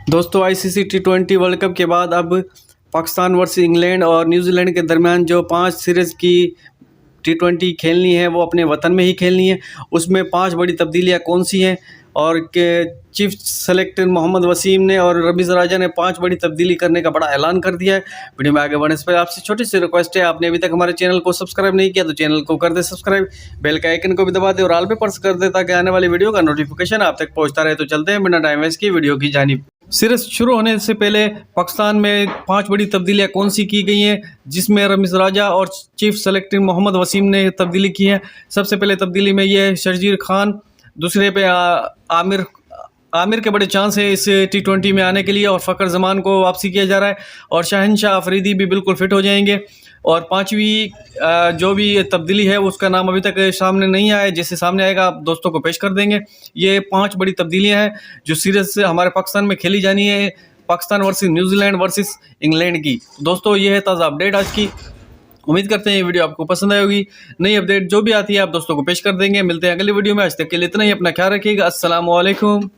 दोस्तों आईसीसी टी20 world cup के बाद अब पाकिस्तान वर्सेस इंग्लैंड और न्यूजीलैंड के दरमियान जो 5 सीरीज़ की टी20 खेलनी है वो अपने वतन में ही खेलनी है। उसमें 5 बड़ी तब्दीलियां कौन सी हैं और के चीफ सेलेक्टर मोहम्मद वसीम ने और रमीज़ राजा ने 5 बड़ी तब्दीली करने का बड़ा ऐलान कर दिया है। वीडियो में आगे बढ़ने से पहले आपसे छोटी सी रिक्वेस्ट है, आपने अभी तक हमारे चैनल को सब्सक्राइब नहीं किया तो चैनल को कर दे सब्सक्राइब, बेल के आइकन को भी दबा दे और ऑल पे प्रेस कर दे ताकि आने वाली वीडियो का नोटिफिकेशन आप तक पहुंचता रहे। तो चलते हैं बिना टाइम वेस्ट की वीडियो की जानिब। सीरीज शुरू होने से पहले पाकिस्तान में 5 बड़ी तब्दीलियां कौन सी की गई हैं, जिसमें रमीज़ राजा और चीफ सेलेक्टर मोहम्मद वसीम ने तब्दीली की है। सबसे पहले तब्दीली में ये है शर्जील खान, दूसरे पे आमिर के बड़े चांस है इस टी20 में आने के लिए और फ़खर जमान को वापसी किया जा रहा है और शहनशाह अफरीदी भी बिल्कुल फिट हो जाएंगे। और 5वीं जो भी तब्दीली है उसका नाम अभी तक सामने नहीं आया है, जैसे सामने आएगा आप दोस्तों को पेश कर देंगे। ये 5 बड़ी तब्दीलियां हैं जो सीरीज हमारे पाकिस्तान में खेली जानी है, Pakistan versus New Zealand versus England की। दोस्तों ये है ताज़ा अपडेट आज की। उम्मीद करते हैं ये वीडियो आपको पसंद आई होगी। नई अपडेट जो भी आती है आप दोस्तों को पेश कर देंगे। मिलते हैं अगली वीडियो में, आज तक के लिए इतना ही। अपना ख्याल रखिएगा। अस्सलाम वालेकुम।